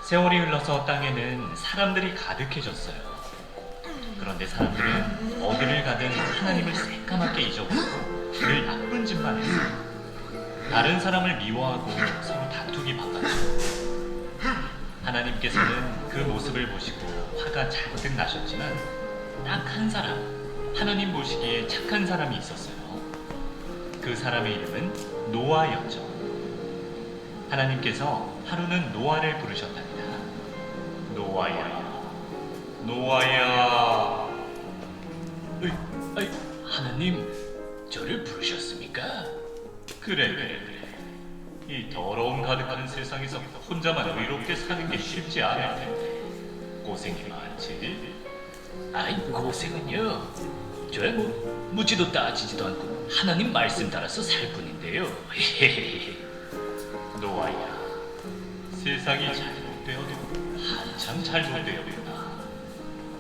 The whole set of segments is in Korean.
세월이 흘러서 땅에는 사람들이 가득해졌어요. 그런데 사람들은 어디를 가든 하나님을 새까맣게 잊어버리고 늘 나쁜 짓만 했어요. 다른 사람을 미워하고 서로 다투기 바빴죠. 하나님께서는 그 모습을 보시고 화가 잔뜩 나셨지만 딱 한 사람, 하나님 보시기에 착한 사람이 있었어요. 그 사람의 이름은 노아였죠. 하나님께서 하루는 노아를 부르셨답니다. 노아야, 노아야. 하나님, 저를 부르셨습니까? 그래. 이 더러움 가득한 세상에서 혼자만 의롭게 사는 게 쉽지 않을 텐데 고생이 많지? 아이, 고생은요. 저야 뭐 묻지도 따지지도 않고 하나님 말씀 따라서 살 뿐인데요. 노아야, 세상이 잘못되어도 한참 잘못되었구나.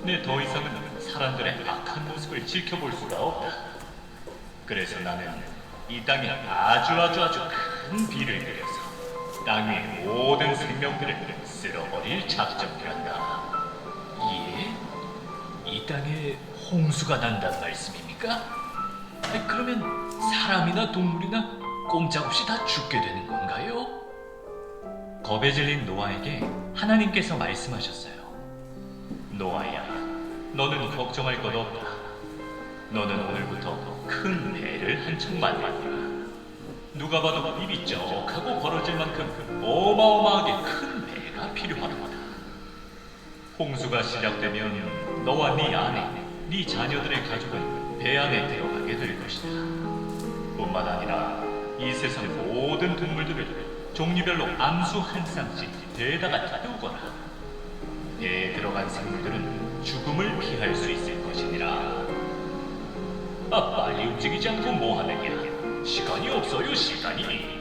내 더 이상은 사람들의 악한 모습을 지켜볼 수가 없다. 그래서 나는 이 땅에 아주 큰 비를 내려서 땅 위의 모든 생명들을 쓸어버릴 작정을 한다. 예? 이 땅에 홍수가 난단 말씀입니까? 아니, 그러면 사람이나 동물이나 꼼짝없이 다 죽게 되는 건가요? 겁에 질린 노아에게 하나님께서 말씀하셨어요. 노아야, 너는 걱정할 것 없다. 너는 오늘부터 큰 배를 한 척 만들어라. 누가 봐도 입이 쩍하고 벌어질 만큼 어마어마하게 큰 배가 필요하다. 홍수가 시작되면 너와 네 아내, 네 자녀들의 가족은 배 안에 들어가게 될 것이다. 뿐만 아니라 이 세상 모든 동물들을 종류별로 암수 한 쌍씩 배에다가 태우거라. 배에 들어간 생물들은 죽음을 피할 수 있을 것이니라. 빨리 움직이지 않고 뭐 하느냐? 시간이 없어요, 시간이.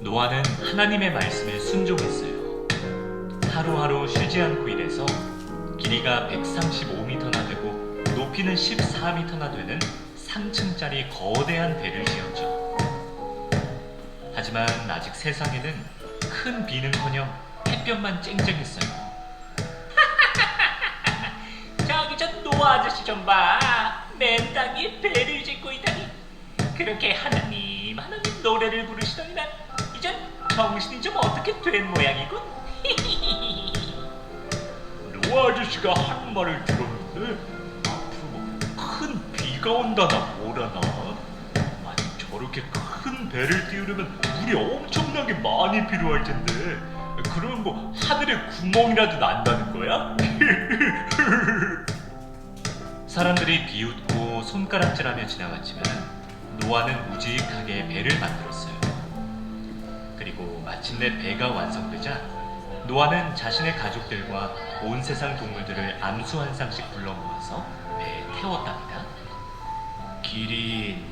노아는 하나님의 말씀에 순종했어요. 하루하루 쉬지 않고 일해서 길이가 135m나 되고 높이는 14m나 되는 3층짜리 거대한 배를 지었죠. 하지만 아직 세상에는 큰 비는커녕 햇볕만 쨍쨍했어요. 저기 저 노아 아저씨 좀 봐. 맨 땅 위에 배를 짓고 있다니. 그렇게 하나님 노래를 부르시더니 난 이젠 정신이 좀 어떻게 된 모양이군. 노아 아저씨가 하는 말을 들었는데 앞으로 큰 비가 온다나 뭐라나. 아니, 저렇게 큰 배를 띄우려면 물이 엄청나게 많이 필요할 텐데 그러면 뭐 하늘에 구멍이라도 난다는 거야? 사람들이 비웃고 손가락질하며 지나갔지만 노아는 우직하게 배를 만들었어요. 그리고 마침내 배가 완성되자 노아는 자신의 가족들과 온 세상 동물들을 암수 한 쌍씩 불러 모아서 배에 태웠답니다. 기린,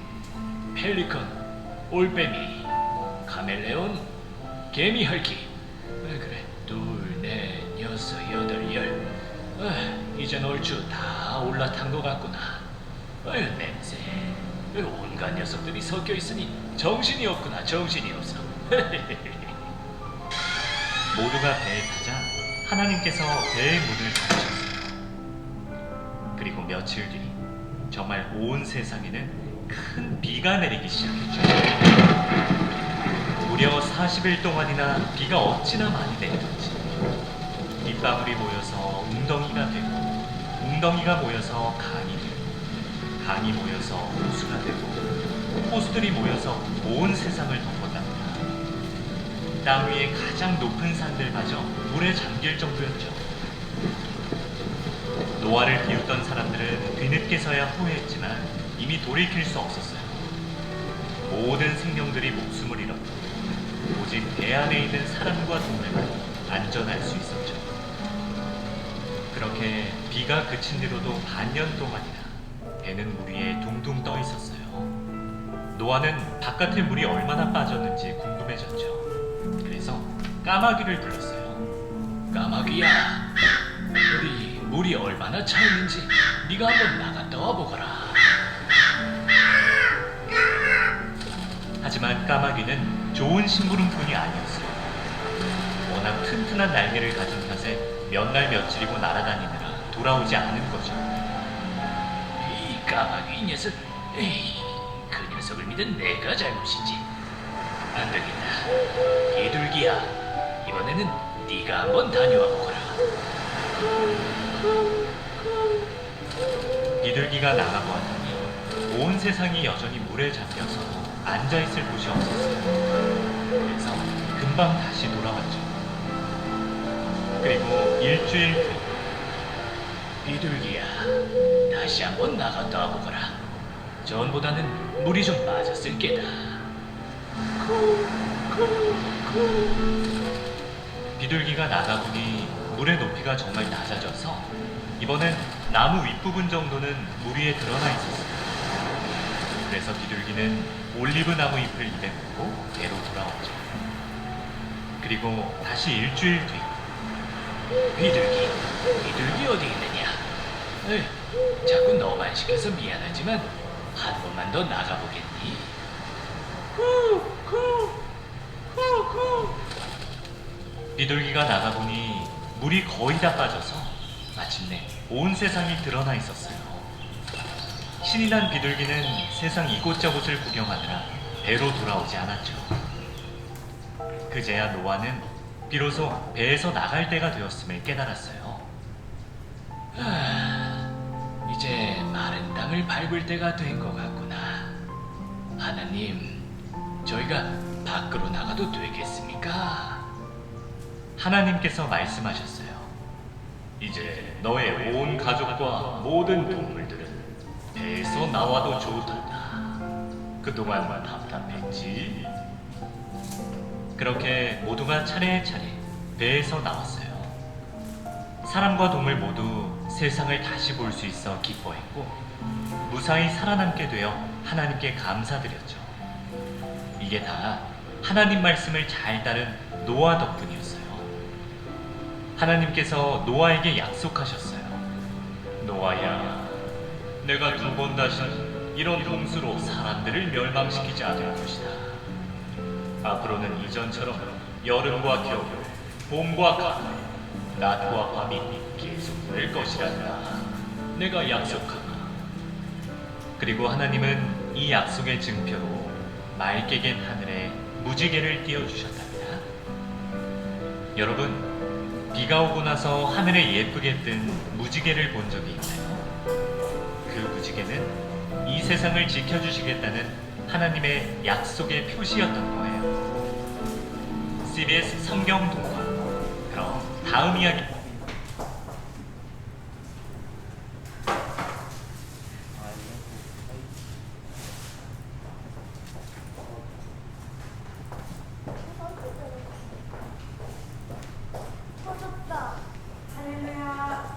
펠리컨, 올빼미, 카멜레온, 개미핥기. 그래, 둘, 넷, 여섯, 여덟, 열. 이젠 얼추 다 올라탄 것 같구나. 냄새. 온갖 녀석들이 섞여 있으니 정신이 없구나, 정신이 없어. 모두가 배에 타자 하나님께서 배의 문을 닫으셨어요. 그리고 며칠 뒤 정말 온 세상에는 큰 비가 내리기 시작했죠. 무려 40일 동안이나 비가 어찌나 많이 내리던지 빗방울이 모여서 웅덩이가 되고 웅덩이가 모여서 강이 되고 강이 모여서 호수가 되고 호수들이 모여서 온 세상을 덮었답니다. 땅 위의 가장 높은 산들마저 물에 잠길 정도였죠. 노아를 비웃던 사람들은 뒤늦게서야 후회했지만 이미 돌이킬 수 없었어요. 모든 생명들이 목숨을 잃었고 오직 배 안에 있는 사람과 동물만 안전할 수 있었죠. 그렇게 비가 그친 뒤로도 반년 동안이나 배는 물 위에 둥둥 떠 있었어요. 노아는 바깥에 물이 얼마나 빠졌는지 궁금해졌죠. 그래서 까마귀를 불렀어요. 까마귀야, 우리 물이 얼마나 차 있는지 네가 한번 나갔다 와보거라. 하지만 까마귀는 좋은 심부름꾼이 아니었어요. 워낙 튼튼한 날개를 가진 탓에 몇 날 며칠이고 날아다니느라 돌아오지 않은 거죠. 이 까마귀 이 녀석. 에이, 그 녀석을 믿은 내가 잘못이지. 안 되겠다. 비둘기야, 이번에는 네가 한번 다녀와 보거라. 비둘기가 나가고 하더니 온 세상이 여전히 물에 잠겨서 앉아있을 곳이 없었어요. 그래서 금방 다시 돌아왔죠. 그리고 일주일 뒤 비둘기야, 다시 한번 나갔다 와보거라. 전보다는 물이 좀 빠졌을 게다. 비둘기가 나가보니 물의 높이가 정말 낮아져서 이번엔 나무 윗부분 정도는 물 위에 드러나 있었어요. 그래서 비둘기는 올리브 나무 잎을 입에 묻고 배로 돌아왔죠. 그리고 다시 일주일 뒤 비둘기 어디 있느냐? 에이, 자꾸 너만 시켜서 미안하지만 한 번만 더 나가보겠니? 비둘기가 나가보니 물이 거의 다 빠져서 마침내 온 세상이 드러나 있었어요. 신이 난 비둘기는 세상 이곳저곳을 구경하느라 배로 돌아오지 않았죠. 그제야 노아는 비로소 배에서 나갈 때가 되었음을 깨달았어요. 이제 마른 땅을 밟을 때가 된 것 같구나. 하나님, 저희가 밖으로 나가도 되겠습니까? 하나님께서 말씀하셨어요. 이제 너의 온 가족과 모든 동물들은 배에서 나와도 좋단다. 그동안 답답했지? 그렇게 모두가 차례차례 배에서 나왔어요. 사람과 동물 모두 세상을 다시 볼 수 있어 기뻐했고 무사히 살아남게 되어 하나님께 감사드렸죠. 이게 다 하나님 말씀을 잘 따른 노아 덕분이었어요. 하나님께서 노아에게 약속하셨어요. 노아야, 내가 두 번 다시 이런 홍수로 사람들을 멸망시키지 않을 것이다. 앞으로는 이전처럼 여름과 겨울, 봄과 가을, 낮과 밤이 계속될 것이란다. 내가 약속한다. 그리고 하나님은 이 약속의 증표로 맑게 갠 하늘에 무지개를 띄워주셨답니다. 여러분, 비가 오고 나서 하늘에 예쁘게 뜬 무지개를 본 적이 있나요? 그 무지개는 이 세상을 지켜주시겠다는 하나님의 약속의 표시였던 거예요. CBS 성경 동화. 그럼 다음 이야기. 터졌다. 할렐루야.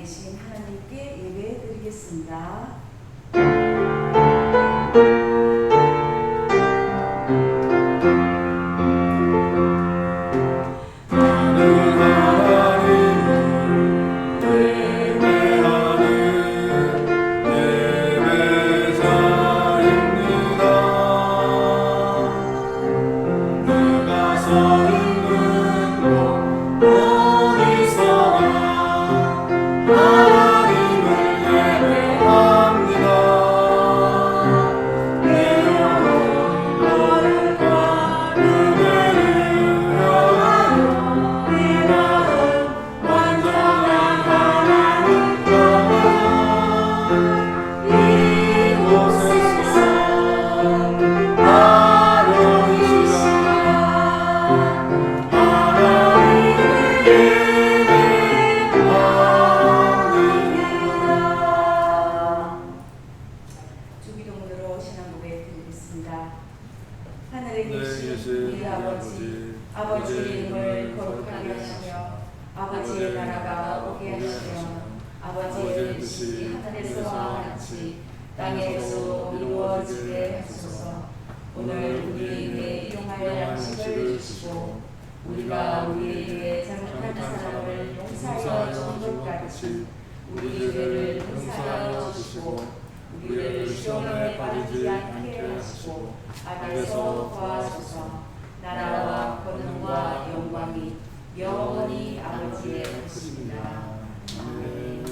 계신 하나님께 예배 드리겠습니다. 하늘에 계신 우리 아버지의 이름을 거룩하게 하시며 아버지의 나라가 오게 하시며 아버지의 뜻이 하늘에서와 같이 땅에서 이루어지게 하소서. 오늘 우리에게 일용할 양식을 주시고 우리가 우리에게 잘못한 사람을 용서하여 준 것 같이 우리 죄를 용서하여 주시고 우리를 시험에 빠지지 않게 하시고 악에서 구하소서. 나라와 권능과 영광이 영원히 아버지의 것입니다. 아멘.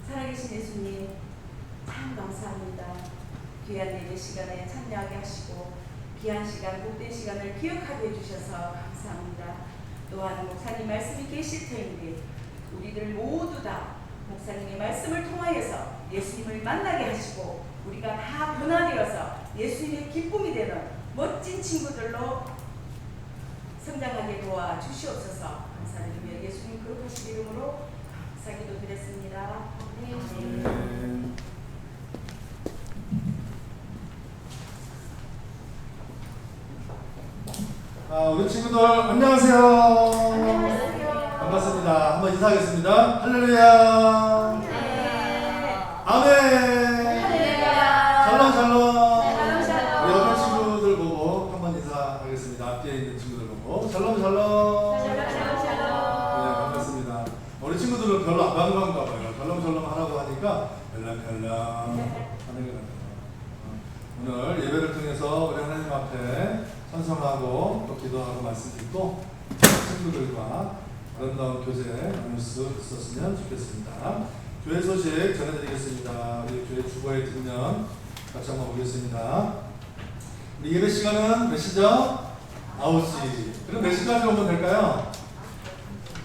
살아계신 예수님 참 감사합니다. 귀한 예배 시간에 참여하게 하시고 귀한 시간, 복된 시간을 기억하게 해주셔서 감사합니다. 또한 목사님 말씀이 계실 터인데 우리들 모두 다 목사님의 말씀을 통하여서 예수님을 만나게 하시고 우리가 다 변화되어서 예수님의 기쁨이 되는 멋진 친구들로 성장하게 도와주시옵소서. 감사드리며 예수님 거룩하신 이름으로 감사기도 드렸습니다. 아멘. 우리 친구들 안녕하세요. 안녕하세요. 반갑습니다. 한번 인사하겠습니다. 할렐루야. 네. 아멘. 할렐루야. 샬롬 샬롬. 샬롬, 샬롬. 우리 옆에 친구들 보고 한번 인사하겠습니다. 앞뒤에 있는 친구들 보고 샬롬 샬롬. 네, 반갑습니다. 우리 친구들은 별로 안 반가운가 봐요. 샬롬 샬롬 하라고 하니까 별랑별랑 하는 것 같아요. 오늘 예배를 통해서 우리 하나님 앞에 찬송하고 또 기도하고 말씀 듣고 친구들과 아름다운 교제 나눌 수 있었으면 좋겠습니다. 교회 소식 전해드리겠습니다. 우리 교회 주보에 뒷면 같이 한번 보겠습니다. 우리 예배 시간은 몇 시죠? 9시. 그럼 몇 시까지 오면 될까요?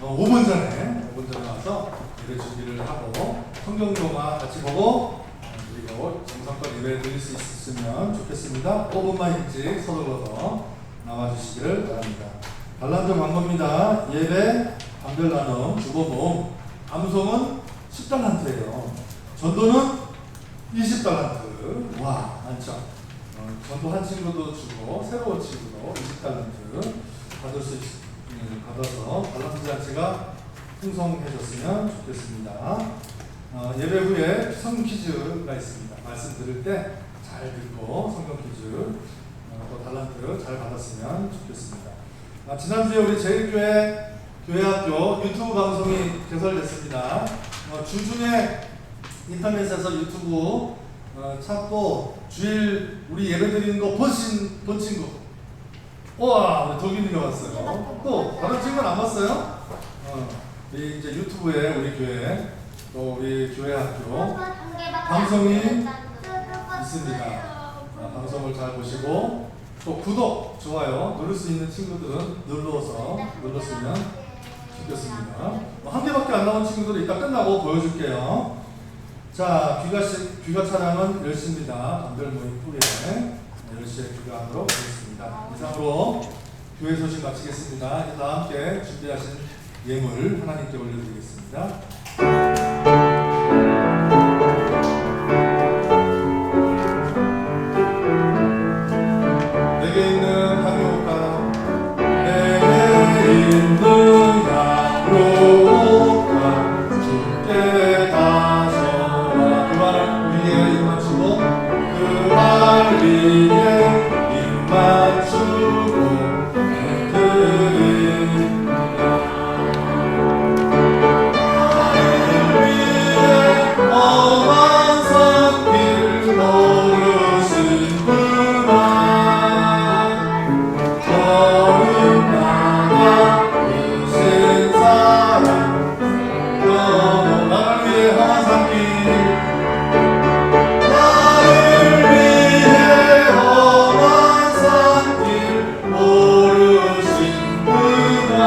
5분 전에 와서 예배 준비를 하고 성경용화 같이 보고 그리고 정성껏 예배 드릴 수 있으면 좋겠습니다. 5분만 일찍 서둘러서 나와주시기를 바랍니다. 달란트 광고입니다. 예배, 감별 나눔, 주보 모음, 암송은 10달란트예요. 전도는 20달란트. 와, 많죠? 전도한 친구도 주고 새로운 친구도 20달란트 받아서 달란트 잔치가 풍성해졌으면 좋겠습니다. 예배 후에 성경 퀴즈가 있습니다. 말씀 들을 때 잘 듣고 성경 퀴즈 또 달란트 잘 받았으면 좋겠습니다. 지난주에 우리 제일교회 교회학교 유튜브 방송이 개설됐습니다. 주중에 인터넷에서 유튜브 찾고 주일 우리 예배 드리는 거 본 친구. 우와, 독일인가 봤어요. 또 다른 친구는 안 봤어요? 이제 유튜브에 우리 교회 또 우리 교회학교 방송이 있습니다. 방송을 잘 보시고 또 구독, 좋아요 누를 수 있는 친구들은 눌렀으면 좋겠습니다. 한 개밖에 안 나온 친구들은 이따 끝나고 보여줄게요. 자, 귀가 촬영은 10시입니다. 감별 모임 후에 10시에 귀가하도록 하겠습니다. 이상으로 교회 소식 마치겠습니다. 이제 다 함께 준비하신 예물 하나님께 올려드리겠습니다. 내게 있는 향유가 내게 있는 향유가 주께 다서와 그 말 위에 입 맞추고 그 말 위에 입 맞추고 드립니다. 험한 산길 모르신 그만 거룩하다 크신 사랑 나를 위해 험한 산길 나를 위해 험한 산길 모르신 그만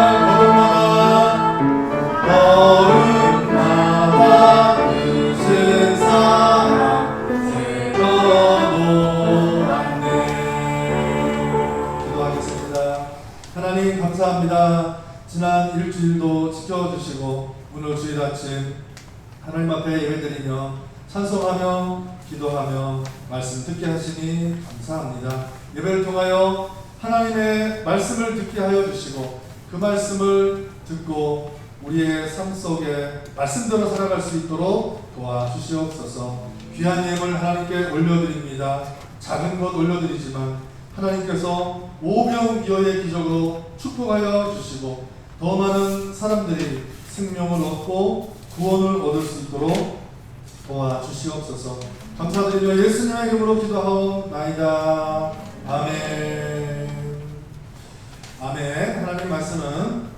거룩하다 크신 사랑 새겨놓았네. 기도하겠습니다. 하나님 감사합니다. 지난 일주일도 지켜주시고 오늘 주일 아침 하나님 앞에 예배드리며 찬송하며 기도하며 말씀 듣게 하시니 감사합니다. 예배를 통하여 하나님의 말씀을 듣게 하여 주시고 그 말씀을 듣고 우리의 삶 속에 말씀대로 살아갈 수 있도록 도와주시옵소서. 귀한 예물 하나님께 올려드립니다. 작은 것 올려드리지만 하나님께서 오병이어의 기적으로 축복하여 주시고 더 많은 사람들이 생명을 얻고 구원을 얻을 수 있도록 도와주시옵소서. 감사드리며 예수님의 이름으로 기도하옵나이다. 아멘. 아멘. 하나님 말씀은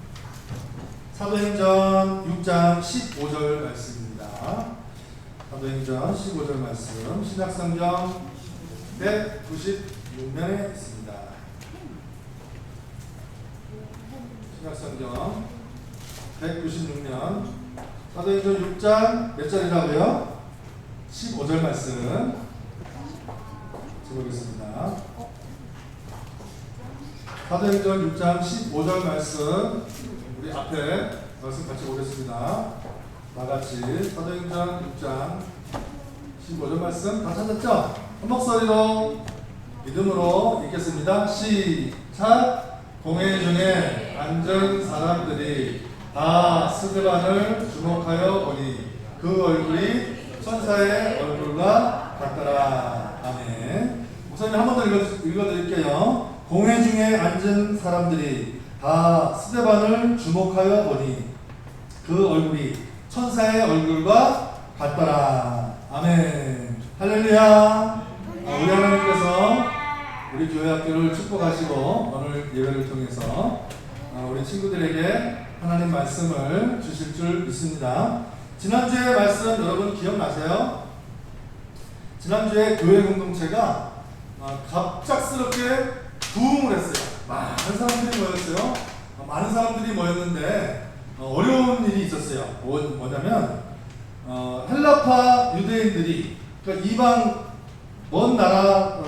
사도행전 6장 15절 말씀입니다. 사도행전 15절 말씀 신약성경 196면에 있습니다. 신약성경 196면 사도행전 6장 몇 절이라고요? 15절 말씀 읽어보겠습니다. 사도행전 6장 15절 말씀 우리 앞에 말씀 같이 보겠습니다. 다같이 사도행전 6장 15절 말씀 다 찾았죠? 한 목소리로 믿음으로 읽겠습니다. 시작! 공회 중에 앉은 사람들이 다 스데반을 주목하여 보니 그 얼굴이 천사의 얼굴과 같더라. 아멘. 목사님 한 번 더 읽어드릴게요. 공회 중에 앉은 사람들이 다 스데반을 주목하여 보니 그 얼굴이 천사의 얼굴과 같더라. 아멘. 할렐루야. 우리 하나님께서 우리 교회 학교를 축복하시고 오늘 예배를 통해서 우리 친구들에게 하나님 말씀을 주실 줄 믿습니다. 지난주의 말씀 여러분 기억나세요? 지난주에 교회 공동체가 갑작스럽게 부흥을 했어요. 많은 사람들이 모였어요. 많은 사람들이 모였는데 어려운 일이 있었어요. 뭐냐면 헬라파 유대인들이, 그러니까 이방 먼 나라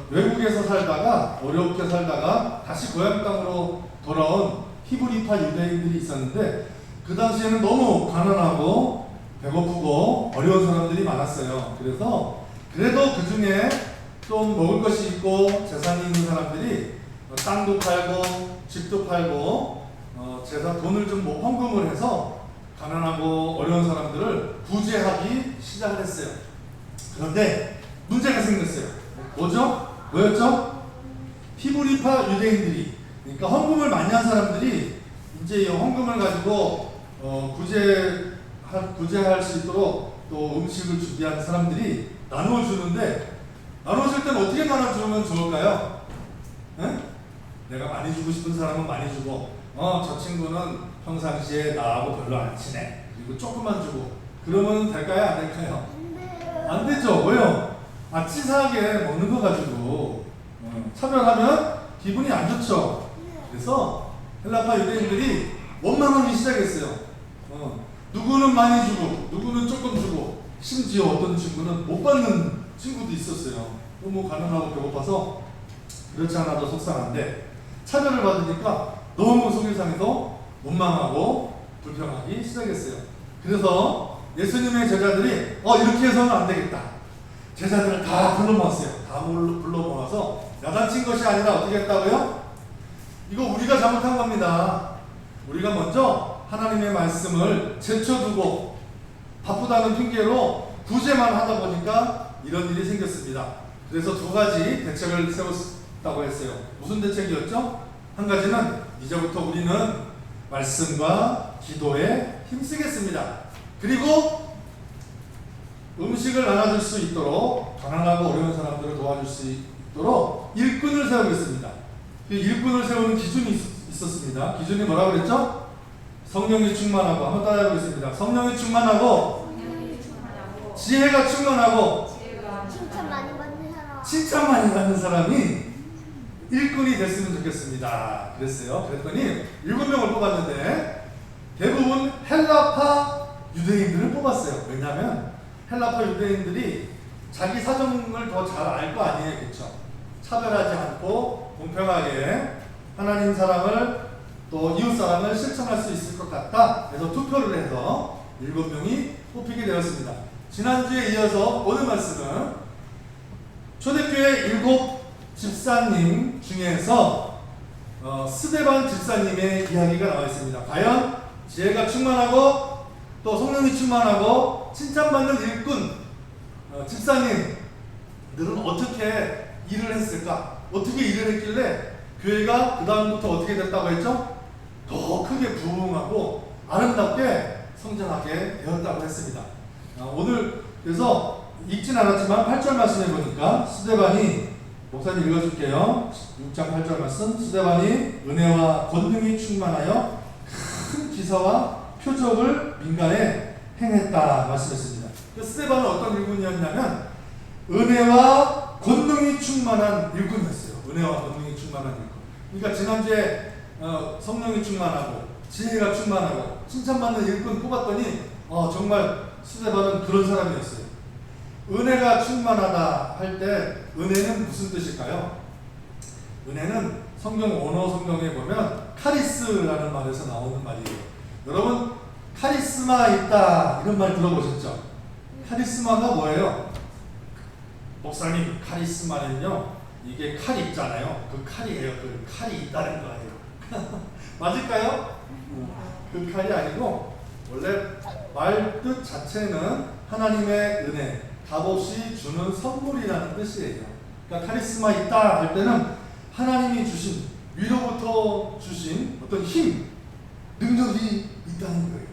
외국에서 살다가 어렵게 살다가 다시 고향 땅으로 돌아온 히브리파 유대인들이 있었는데, 그 당시에는 너무 가난하고 배고프고 어려운 사람들이 많았어요. 그래도 그 중에 좀 먹을 것이 있고 재산이 있는 사람들이 땅도 팔고 집도 팔고 돈을 좀 헌금을 해서 가난하고 어려운 사람들을 구제하기 시작을 했어요. 그런데 문제가 생겼어요. 뭐였죠? 히브리파 유대인들이, 그러니까 헌금을 많이 한 사람들이 이제 이 헌금을 가지고 구제할 수 있도록 또 음식을 준비한 사람들이 나누어 주는데, 나누어줄 때는 어떻게 나눠주면 좋을까요? 에? 내가 많이 주고 싶은 사람은 많이 주고, 저 친구는 평상시에 나하고 별로 안 친해, 그리고 조금만 주고, 그러면 될까요? 안 될까요? 안 되죠. 왜요? 치사하게 먹는 거 가지고 차별하면 기분이 안 좋죠. 그래서 헬라파 유대인들이 원망하기 시작했어요. 누구는 많이 주고 누구는 조금 주고, 심지어 어떤 친구는 못 받는 친구도 있었어요. 너무 가난하고 배고파서 그렇지 않아도 속상한데 차별을 받으니까 너무 속이 상해서 원망하고 불평하기 시작했어요. 그래서 예수님의 제자들이 이렇게 해서는 안 되겠다. 제자들을 다 불러 모았어요. 다 불러 모아서 야단친 것이 아니라 어떻게 했다고요? 이거 우리가 잘못한 겁니다. 우리가 먼저 하나님의 말씀을 제쳐두고 바쁘다는 핑계로 구제만 하다 보니까 이런 일이 생겼습니다. 그래서 두 가지 대책을 세웠다고 했어요. 무슨 대책이었죠? 한 가지는 이제부터 우리는 말씀과 기도에 힘쓰겠습니다. 그리고 음식을 나눠줄 수 있도록, 가난하고 어려운 사람들을 도와줄 수 있도록 일꾼을 세우겠습니다. 일꾼을 세우는 기준이 있었습니다. 기준이 뭐라고 그랬죠? 성령이 충만하고, 한번 따라해 보겠습니다. 성령이 충만하고, 지혜가 충만하고, 칭찬 많이 받는 사람이 일꾼이 됐으면 좋겠습니다. 그랬어요. 그랬더니 7명을 뽑았는데 대부분 헬라파 유대인들을 뽑았어요. 왜냐하면 헬라파 유대인들이 자기 사정을 더 잘 알 거 아니에요. 그렇죠? 차별하지 않고 공평하게 하나님 사랑을 또 이웃 사랑을 실천할 수 있을 것 같다. 그래서 투표를 해서 7명이 뽑히게 되었습니다. 지난주에 이어서 오늘 말씀은 초대교회 7 집사님 중에서 스데반 집사님의 이야기가 나와 있습니다. 과연 지혜가 충만하고 또 성령이 충만하고 칭찬받는 일꾼 집사님들은 어떻게 일을 했을까? 어떻게 일을 했길래 교회가 그 다음부터 어떻게 됐다고 했죠? 더 크게 부흥하고 아름답게 성장하게 되었다고 했습니다. 오늘 그래서 읽진 않았지만 8절 말씀해 보니까 스데반이, 목사님 읽어줄게요. 6장 8절 말씀. 스데반이 은혜와 권능이 충만하여 큰 기사와 표적을 민간에 행했다 말씀했습니다. 스데반은 어떤 일꾼이었냐면 은혜와 권능이 충만한 일꾼이었어요. 은혜와 권능이 충만한 일꾼. 그러니까 지난주에 성령이 충만하고 지혜가 충만하고 칭찬받는 일꾼 뽑았더니 정말 스데반은 그런 사람이었어요. 은혜가 충만하다 할 때 은혜는 무슨 뜻일까요? 은혜는 성경 원어 성경에 보면 카리스라는 말에서 나오는 말이에요. 여러분 카리스마 있다 이런 말 들어보셨죠? 카리스마가 뭐예요? 목사님 카리스마는요 이게 칼이 있잖아요. 그 칼이에요. 그 칼이 있다는 거예요. 맞을까요? 그 칼이 아니고 원래 말 뜻 자체는 하나님의 은혜, 값없이 주는 선물이라는 뜻이에요. 그러니까 카리스마 있다 할 때는 하나님이 주신, 위로부터 주신 어떤 힘, 능력이 있다는 거예요.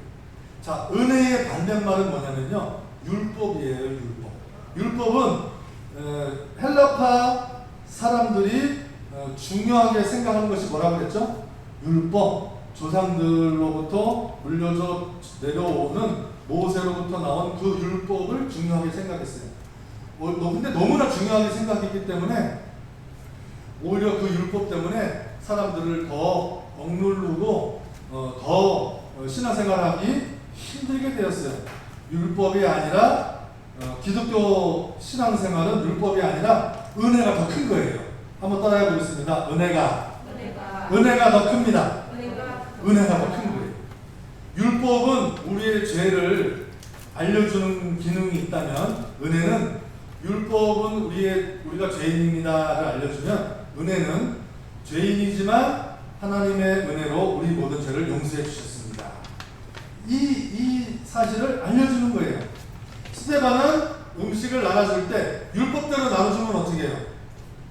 자, 은혜의 반대말은 뭐냐면요, 율법이에요. 율법은 헬라파 사람들이 중요하게 생각하는 것이 뭐라고 그랬죠? 율법, 조상들로부터 물려져 내려오는 모세로부터 나온 그 율법을 중요하게 생각했어요. 근데 너무나 중요하게 생각했기 때문에 오히려 그 율법 때문에 사람들을 더 억누르고 더 신앙생활하기 힘들게 되었어요. 율법이 아니라 기독교 신앙생활은 율법이 아니라 은혜가 더 큰 거예요. 한번 따라해 보겠습니다. 은혜가 더 큽니다. 은혜가 더 큰 거예요. 율법은 우리의 죄를 알려주는 기능이 있다면 은혜는 율법은 우리가 죄인입니다를 알려주면 은혜는 죄인이지만 하나님의 은혜로 우리 모든 죄를 용서해 주셨습니다. 이 사실을 알려주는 거예요. 스데반은 음식을 나눠줄 때 율법대로 나눠주면 어떻게 해요?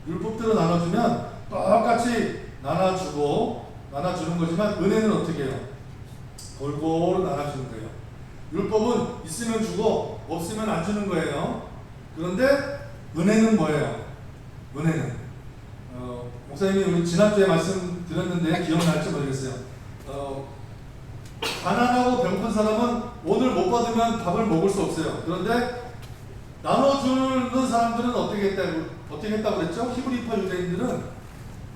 율법대로 나눠주면 똑같이 나눠주는 거지만 은혜는 어떻게 해요? 골고루 나눠주는 거예요. 율법은 있으면 주고 없으면 안 주는 거예요. 그런데 은혜는 뭐예요? 은혜는 목사님이 우리 지난주에 말씀드렸는데 기억날지 모르겠어요. 가난하고 병든 사람은 오늘 못 받으면 밥을 먹을 수 없어요. 그런데 나눠주는 사람들은 어떻게 했다고 그랬죠? 히브리파 유대인들은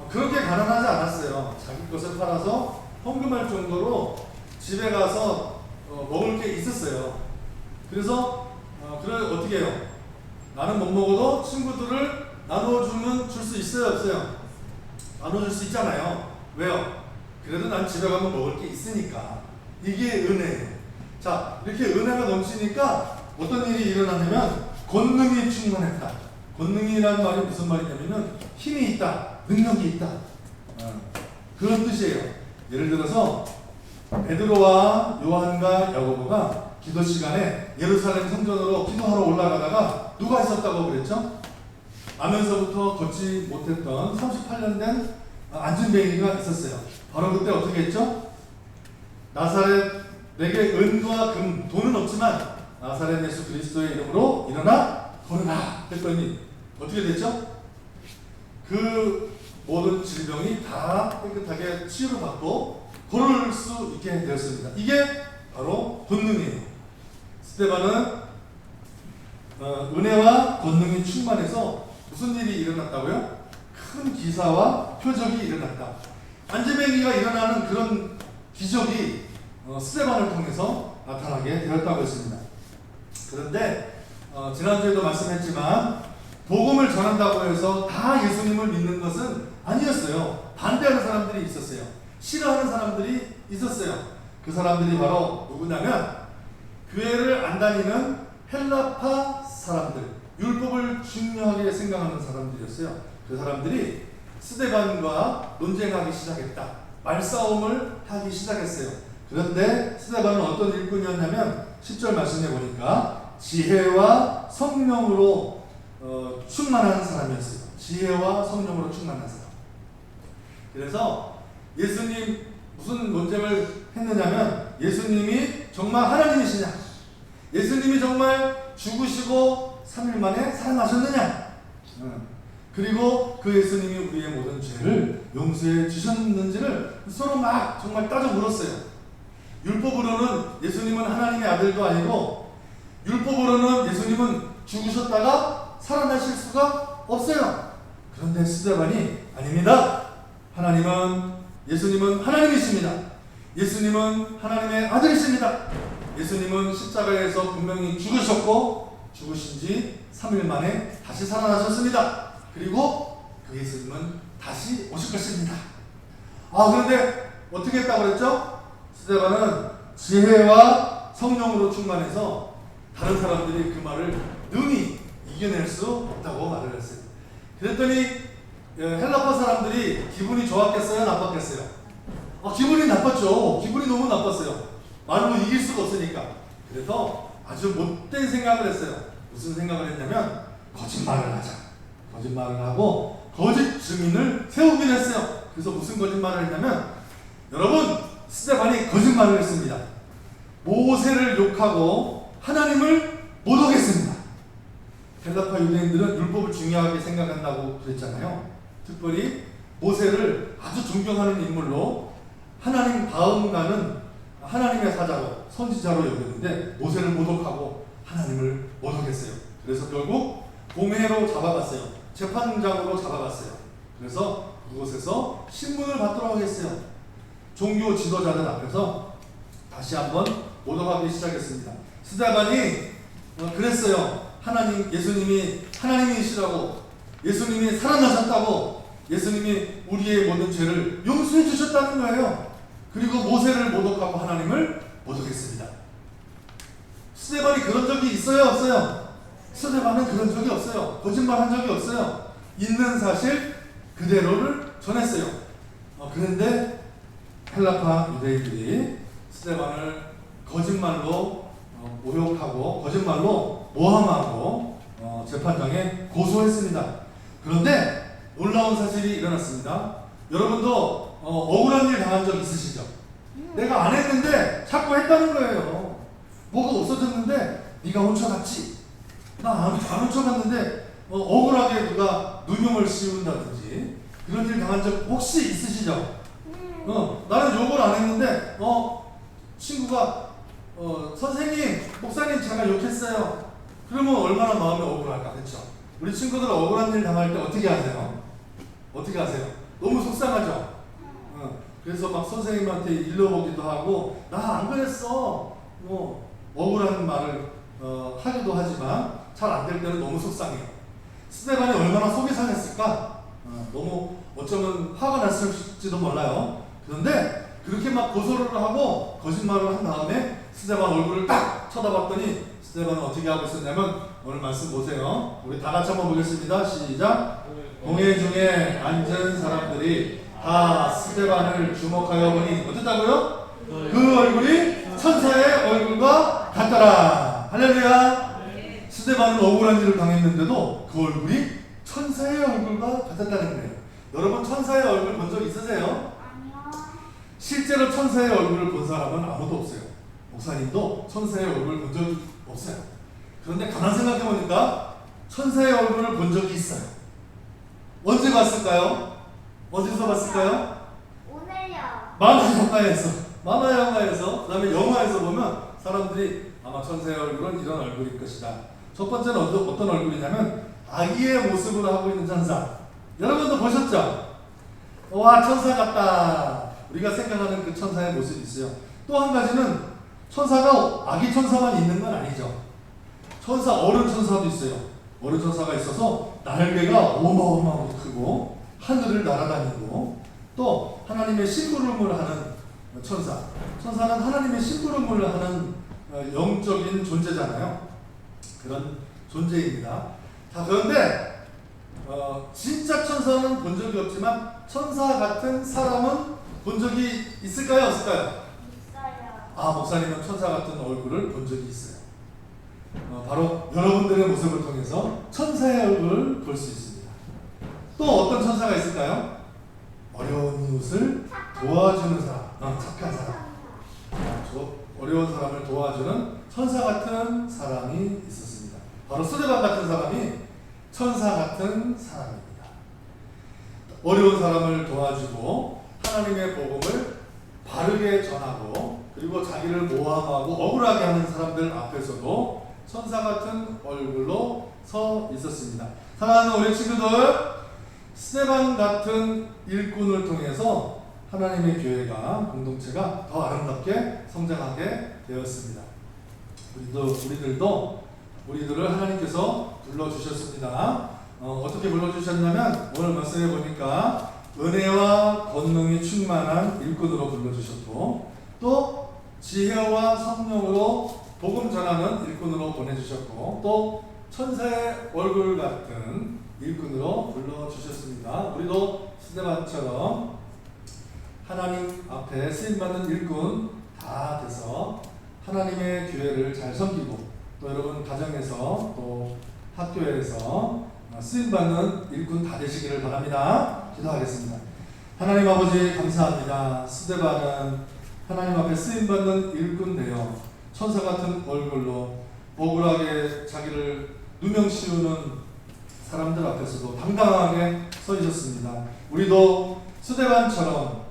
그렇게 가난하지 않았어요. 자기 것을 팔아서 헌금할 정도로 집에 가서 먹을 게 있었어요. 그래서 어떻게 해요? 나는 못 먹어도 친구들을 나눠주면 줄 수 있어요, 없어요? 나눠줄 수 있잖아요. 왜요? 그래도 난 집에 가면 먹을 게 있으니까. 이게 은혜예요. 자, 이렇게 은혜가 넘치니까 어떤 일이 일어나냐면 권능이 충만했다. 권능이라는 말이 무슨 말이냐면은 힘이 있다, 능력이 있다. 그런 뜻이에요. 예를 들어서 베드로와 요한과 야고보가 기도 시간에 예루살렘 성전으로 기도하러 올라가다가 누가 있었다고 그랬죠? 나면서부터 걷지 못했던 38년 된 안진뱅이가 있었어요. 바로 그때 어떻게 했죠? 나사렛 내게 은과 금, 돈은 없지만 나사렛 예수 그리스도의 이름으로 일어나 걸으라 했더니 어떻게 됐죠? 그 모든 질병이 다 깨끗하게 치유를 받고 걸을 수 있게 되었습니다. 이게 바로 권능이에요. 스데반은 은혜와 권능이 충만해서 무슨 일이 일어났다고요? 큰 기사와 표적이 일어났다. 안지뱅이가 일어나는 그런 기적이 스데반을 통해서 나타나게 되었다고 했습니다. 그런데 지난주에도 말씀했지만 복음을 전한다고 해서 다 예수님을 믿는 것은 아니었어요. 반대하는 사람들이 있었어요. 싫어하는 사람들이 있었어요. 그 사람들이 바로 누구냐면 교회를 안 다니는 헬라파 사람들, 율법을 중요하게 생각하는 사람들이었어요. 그 사람들이 스데반과 논쟁하기 시작했다. 말싸움을 하기 시작했어요. 그런데 스데반은 어떤 일꾼이었냐면 10절 말씀해 보니까 지혜와 성령으로 충만한 사람이었어요. 지혜와 성령으로 충만한 사람. 그래서 예수님 무슨 논쟁을 했느냐면 예수님이 정말 하나님이시냐? 예수님이 정말 죽으시고 3일 만에 살아나셨느냐? 그리고 그 예수님이 우리의 모든 죄를 용서해 주셨는지를 서로 막 정말 따져 물었어요. 율법으로는 예수님은 하나님의 아들도 아니고 율법으로는 예수님은 죽으셨다가 살아나실 수가 없어요. 그런데 스데반이 아닙니다. 예수님은 하나님이십니다. 예수님은 하나님의 아들이십니다. 예수님은 십자가에서 분명히 죽으셨고 죽으신 지 3일 만에 다시 살아나셨습니다. 그리고 그 예수님은 다시 오실 것입니다. 그런데 어떻게 했다고 그랬죠? 스데반은 지혜와 성령으로 충만해서 다른 사람들이 그 말을 능히 이겨낼 수 없다고 말을 했어요. 그랬더니 헬라파 사람들이 기분이 좋았겠어요? 나빴겠어요? 기분이 나빴죠. 기분이 너무 나빴어요. 말로 이길 수가 없으니까. 그래서 아주 못된 생각을 했어요. 무슨 생각을 했냐면 거짓말을 하자. 거짓말을 하고 거짓 증인을 세우기로 했어요. 그래서 무슨 거짓말을 했냐면 여러분 스데반이 거짓말을 했습니다. 모세를 욕하고 하나님을 못 오겠습니다. 헬라파 유대인들은 율법을 중요하게 생각한다고 그랬잖아요. 특별히 모세를 아주 존경하는 인물로 하나님 다음 가는 하나님의 사자로 선지자로 여겼는데 모세를 모독하고 하나님을 모독했어요. 그래서 결국 공회로 잡아갔어요. 재판장으로 잡아갔어요. 그래서 그곳에서 신문을 받도록 하겠어요. 종교 지도자들 앞에서 다시 한번 모독하기 시작했습니다. 스데반이 그랬어요. 하나님, 예수님이 하나님이시라고, 예수님이 살아나셨다고, 예수님이 우리의 모든 죄를 용서해 주셨다는 거예요. 그리고 모세를 모독하고 하나님을 모독했습니다. 스데반이 그런 적이 있어요, 없어요? 스데반은 그런 적이 없어요. 거짓말한 적이 없어요. 있는 사실 그대로를 전했어요. 그런데 헬라파 유대인들이 스데반을 거짓말로 모욕하고 거짓말로 모함하고 재판장에 고소했습니다. 그런데 놀라운 사실이 일어났습니다. 여러분도 억울한 일 당한 적 있으시죠? 내가 안 했는데 자꾸 했다는 거예요. 뭐가 없어졌는데 네가 훔쳐갔지. 나 안 훔쳐갔는데 억울하게 누가 누명을 씌운다든지 그런 일 당한 적 혹시 있으시죠? 나는 욕을 안 했는데 친구가 선생님, 목사님 제가 욕했어요. 그러면 얼마나 마음이 억울할까, 그렇죠? 우리 친구들 억울한 일 당할 때 어떻게 하세요? 어떻게 하세요? 너무 속상하죠? 그래서 막 선생님한테 일러보기도 하고 나 안 그랬어. 억울한 말을 하기도 하지만 잘 안 될 때는 너무 속상해요. 스데반이 얼마나 속이 상했을까? 너무 어쩌면 화가 났을지도 몰라요. 그런데 그렇게 막 고소를 하고 거짓말을 한 다음에 스데반 얼굴을 딱 쳐다봤더니 스데반은 어떻게 하고 있었냐면 오늘 말씀 보세요. 우리 다 같이 한번 보겠습니다. 시작. 공회 중에 앉은 사람들이 다 스데반을 주목하여 보니 어땠다고요? 그 얼굴이 천사의 얼굴과 같더라. 할렐루야. 스데반은 억울한 일을 당했는데도 그 얼굴이 천사의 얼굴과 같았다는 거예요. 여러분 천사의 얼굴 본 적 있으세요? 실제로 천사의 얼굴을 본 사람은 아무도 없어요. 목사님도 천사의 얼굴을 본 적이 없어요. 그런데 가만 생각해 보니까 천사의 얼굴을 본 적이 있어요. 언제 봤을까요? 어디서 봤을까요? 오늘요. 만화 영화에서, 그 다음에 영화에서 보면 사람들이 아마 천사의 얼굴은 이런 얼굴일 것이다. 첫 번째는 어떤 얼굴이냐면 아기의 모습으로 하고 있는 천사. 여러분도 보셨죠? 와, 천사 같다. 우리가 생각하는 그 천사의 모습이 있어요. 또 한 가지는 천사가 아기 천사만 있는 건 아니죠. 어른 천사도 있어요. 어른 천사가 있어서 날개가 어마어마하고 크고 하늘을 날아다니고 또 하나님의 심부름을 하는 천사. 천사는 하나님의 심부름을 하는 영적인 존재잖아요. 그런 존재입니다. 자, 그런데 진짜 천사는 본 적이 없지만 천사 같은 사람은 본 적이 있을까요? 없을까요? 있어요. 목사님은 천사 같은 얼굴을 본 적이 있어요. 바로 여러분들의 모습을 통해서 천사의 얼굴을 볼 수 있습니다. 또 어떤 천사가 있을까요? 어려운 이웃을 도와주는 사람, 착한 사람. 어려운 사람을 도와주는 천사 같은 사람이 있었습니다. 바로 스데반 같은 사람이 천사 같은 사람입니다. 어려운 사람을 도와주고 하나님의 복음을 바르게 전하고 그리고 자기를 모함하고 억울하게 하는 사람들 앞에서도 천사 같은 얼굴로 서 있었습니다. 사랑하는 우리 친구들, 스데반 같은 일꾼을 통해서 하나님의 교회가, 공동체가 더 아름답게 성장하게 되었습니다. 우리들을 하나님께서 불러주셨습니다. 어떻게 불러주셨냐면 오늘 말씀해 보니까 은혜와 권능이 충만한 일꾼으로 불러주셨고 또 지혜와 성령으로 복음 전하는 일꾼으로 보내주셨고 또 천사의 얼굴 같은 일꾼으로 불러주셨습니다. 우리도 스데반처럼 하나님 앞에 쓰임받는 일꾼 다 돼서 하나님의 교회를 잘 섬기고 또 여러분 가정에서 또 학교에서 쓰임받는 일꾼 다 되시기를 바랍니다. 기도하겠습니다. 하나님 아버지 감사합니다. 스데반은 하나님 앞에 쓰임받는 일꾼 되어 천사 같은 얼굴로 억울하게 자기를 누명 씌우는 사람들 앞에서도 당당하게 서 있었습니다. 우리도 스데반처럼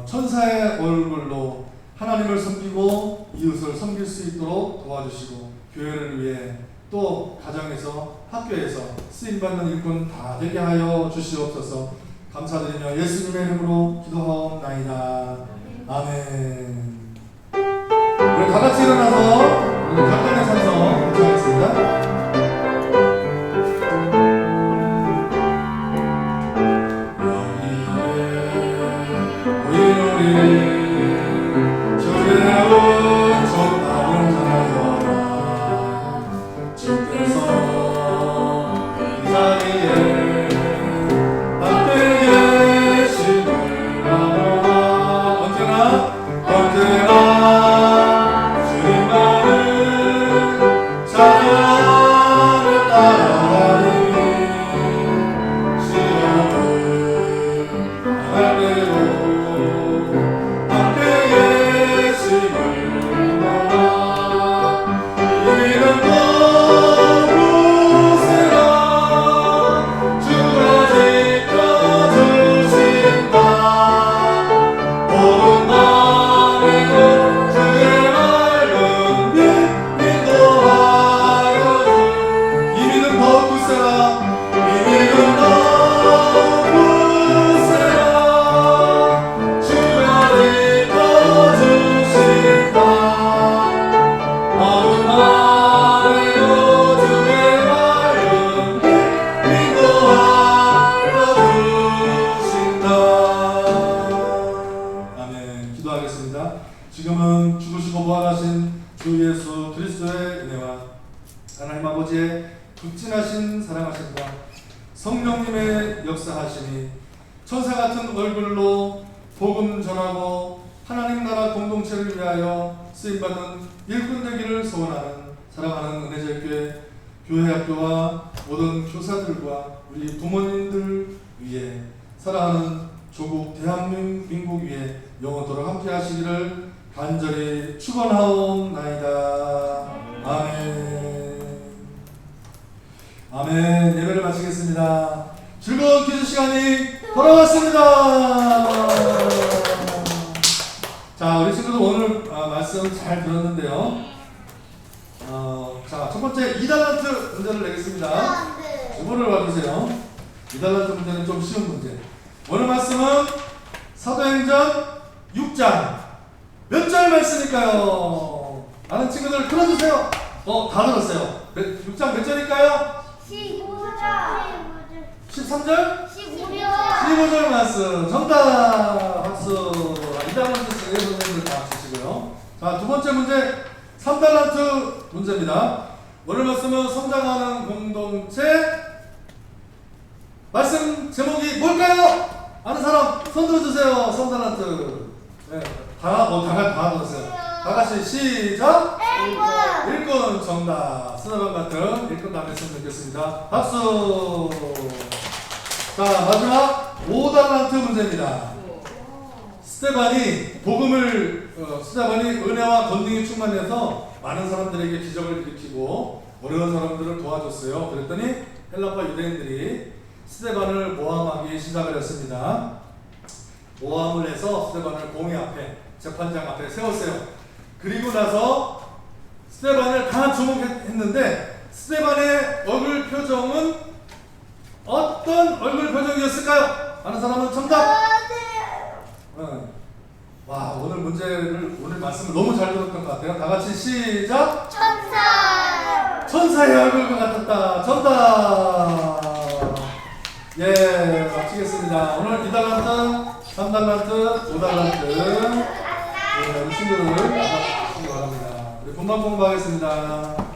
천사의 얼굴로 하나님을 섬기고 이웃을 섬길 수 있도록 도와주시고 교회를 위해 또 가정에서 학교에서 쓰임받는 일꾼 다 되게 하여 주시옵소서. 감사드리며 예수님의 이름으로 기도하옵나이다. 아멘. 우리 다 같이 일어나서 우리 각각의 찬송唱하겠습니다. 지금은 죽으시고 부활하신 주 예수 그리스도의 은혜와 하나님 아버지의 극진하신 사랑하심과 성령님의 역사하심이 천사 같은 얼굴로 복음 전하고 하나님 나라 공동체를 위하여 쓰임받는 일꾼 되기를 소원하는 사랑하는 은혜제교회 교회학교와 모든 교사들과 우리 부모님들 위해 사랑하는 조국 대한민국 위에 영원토록 함께 하시기를 간절히 축원하옵나이다. 아멘. 아멘. 예배를 마치겠습니다. 즐거운 퀴즈 시간이 돌아왔습니다. 자, 우리 친구들 오늘 말씀 잘 들었는데요. 자, 첫 번째 2달란트 문제를 내겠습니다. 주보를 봐주세요. 2달란트 문제는 좀 쉬운 문제. 오늘 말씀은 사도행전 6장 몇 절 말씀일까요? 아는 친구들 들어주세요. 다 들었어요. 6장 몇 절일까요? 13절? 15절 말씀. 정답! 박수. 2달란트 쓰는 선생님들 다 주시고요. 자, 두 번째 문제 3달란트 문제입니다. 오늘 말씀은 성장하는 공동체. 말씀 제목이 뭘까요? 아는 사람 손 들어주세요. 3달란트. 네. 다 들었어요. 다 같이 시작! 일꾼 정답. 쓰나방 같은 일꾼 다 했으면 좋겠습니다. 박수! 자, 마지막 5달란트 문제입니다. 스테반이 은혜와 권능이 충만해서 많은 사람들에게 기적을 일으키고 어려운 사람들을 도와줬어요. 그랬더니 헬라파 유대인들이 스테반을 모함하기 시작을 했습니다. 모함을 해서 스테반을 공회 앞에, 재판장 앞에 세웠어요. 그리고 나서 스테반을 다 주목했는데 스테반의 얼굴 표정은 어떤 얼굴 표정이었을까요? 아는 사람은 정답! 와, 오늘 말씀을 너무 잘 들었던 것 같아요. 다 같이 시작! 천사의 얼굴과 같았다. 정답! 예, 마치겠습니다. 오늘 2달란트, 3달란트, 5달란트. 예, 우리 친구들 나가주시기 바랍니다. 우리 본방 공부하겠습니다.